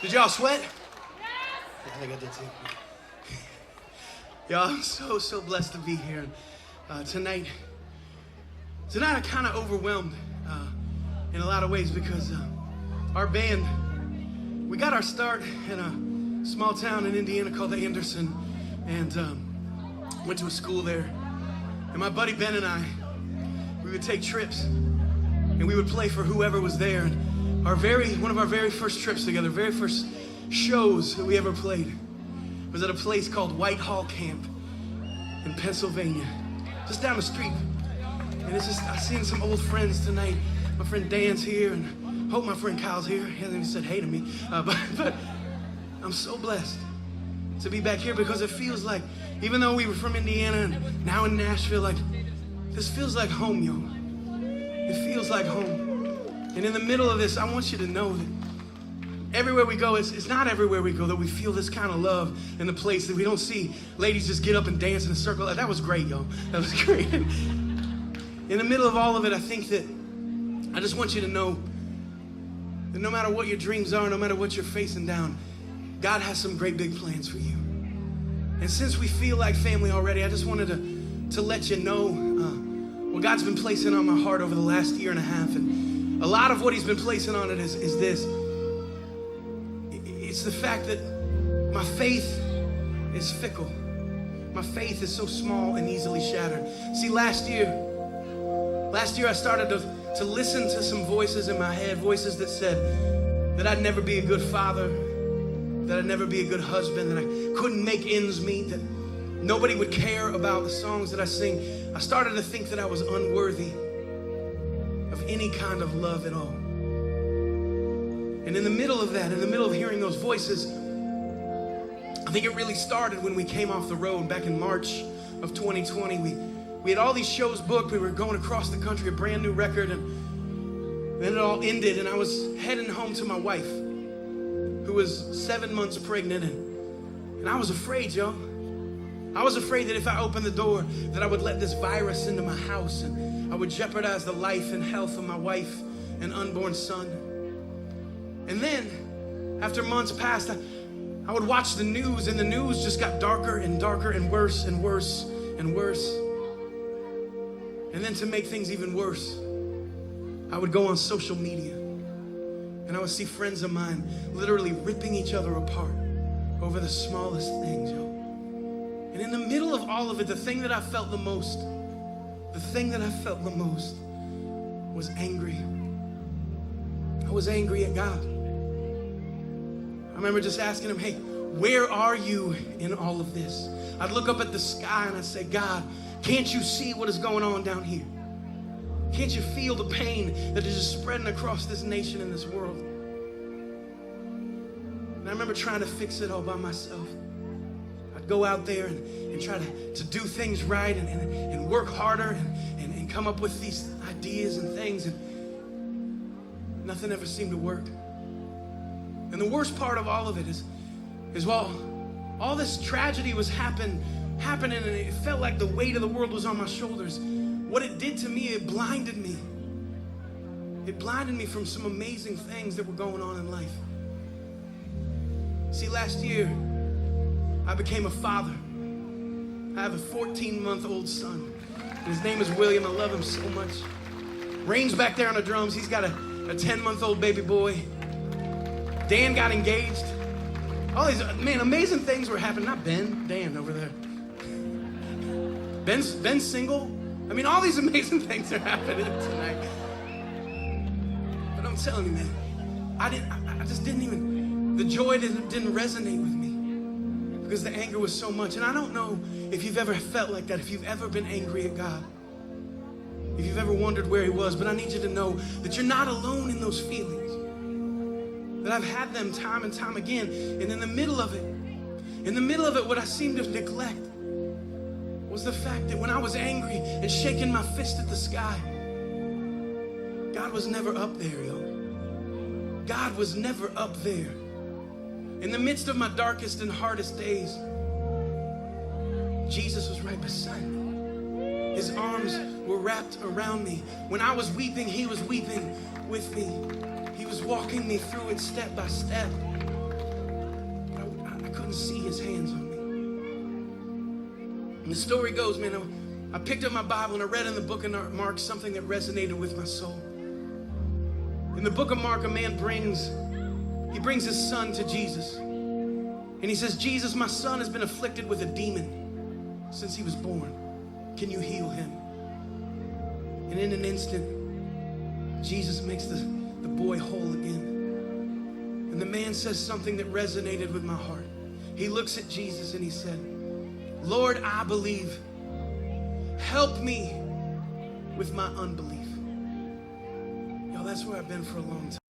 Did y'all sweat? Yeah, I think I did too. Y'all, I'm so blessed to be here tonight. Tonight I'm kind of overwhelmed in a lot of ways because our band, we got our start in a small town in Indiana called Anderson, and went to a school there. And my buddy Ben and I, we would take trips and we would play for whoever was there. And one of our very first trips together, very first shows that we ever played was at a place called Whitehall Camp in Pennsylvania, just down the street. And it's just, I've seen some old friends tonight. My friend Dan's here, and hope my friend Kyle's here. He hasn't even said hey to me, but I'm so blessed to be back here because it feels like, even though we were from Indiana and now in Nashville, like, this feels like home, yo. It feels like home. And in the middle of this, I want you to know that everywhere we go, it's not everywhere we go that we feel this kind of love in the place, that we don't see ladies just get up and dance in a circle. That was great, yo. That was great. In the middle of all of it, I think that I just want you to know that no matter what your dreams are, no matter what you're facing down, God has some great big plans for you. And since we feel like family already, I just wanted to let you know what God's been placing on my heart over the last year and a half. And a lot of what he's been placing on it is this. It's the fact that my faith is fickle. My faith is so small and easily shattered. See, last year I started to listen to some voices in my head, voices that said that I'd never be a good father, that I'd never be a good husband, that I couldn't make ends meet, that nobody would care about the songs that I sing. I started to think that I was unworthy of any kind of love at all. And in the middle of that, in the middle of hearing those voices, I think it really started when we came off the road back in March of 2020. We had all these shows booked. We were going across the country, a brand new record, and then it all ended, and I was heading home to my wife, who was 7 months pregnant, and I was afraid, yo. I was afraid that if I opened the door, that I would let this virus into my house, and I would jeopardize the life and health of my wife and unborn son. And then, after months passed, I would watch the news, and the news just got darker and darker and worse and worse and worse. And then to make things even worse, I would go on social media, and I would see friends of mine literally ripping each other apart over the smallest things, yo. And in the middle of all of it, the thing that I felt the most was angry. I was angry at God. I remember just asking him, hey, where are you in all of this? I'd look up at the sky and I'd say, God, can't you see what is going on down here? Can't you feel the pain that is just spreading across this nation and this world? And I remember trying to fix it all by myself. I'd go out there and try to do things right and work harder and come up with these ideas and things, and nothing ever seemed to work. And the worst part of all of it is while all this tragedy was happening and it felt like the weight of the world was on my shoulders, what it did to me, it blinded me. It blinded me from some amazing things that were going on in life. See, last year, I became a father. I have a 14-month-old son. His name is William. I love him so much. Rain's back there on the drums. He's got a 10-month-old baby boy. Dan got engaged. All these, man, amazing things were happening. Not Ben, Dan over there. Ben's single. I mean, all these amazing things are happening tonight. But I'm telling you, man, I just didn't even, the joy didn't resonate with me because the anger was so much. And I don't know if you've ever felt like that, if you've ever been angry at God, if you've ever wondered where he was, but I need you to know that you're not alone in those feelings. That I've had them time and time again. And in the middle of it, what I seemed to neglect was the fact that when I was angry and shaking my fist at the sky, God was never up there, yo. God was never up there. In the midst of my darkest and hardest days, Jesus was right beside me. His arms were wrapped around me. When I was weeping, he was weeping with me. He was walking me through it step by step. couldn't see his hands on me. And the story goes, man, I picked up my Bible and I read in the book of Mark something that resonated with my soul. In the book of Mark, a man brings his son to Jesus. And he says, Jesus, my son has been afflicted with a demon since he was born. Can you heal him? And in an instant, Jesus makes the boy whole again. And the man says something that resonated with my heart. He looks at Jesus and he said, Lord, I believe. Help me with my unbelief. Yo, that's where I've been for a long time.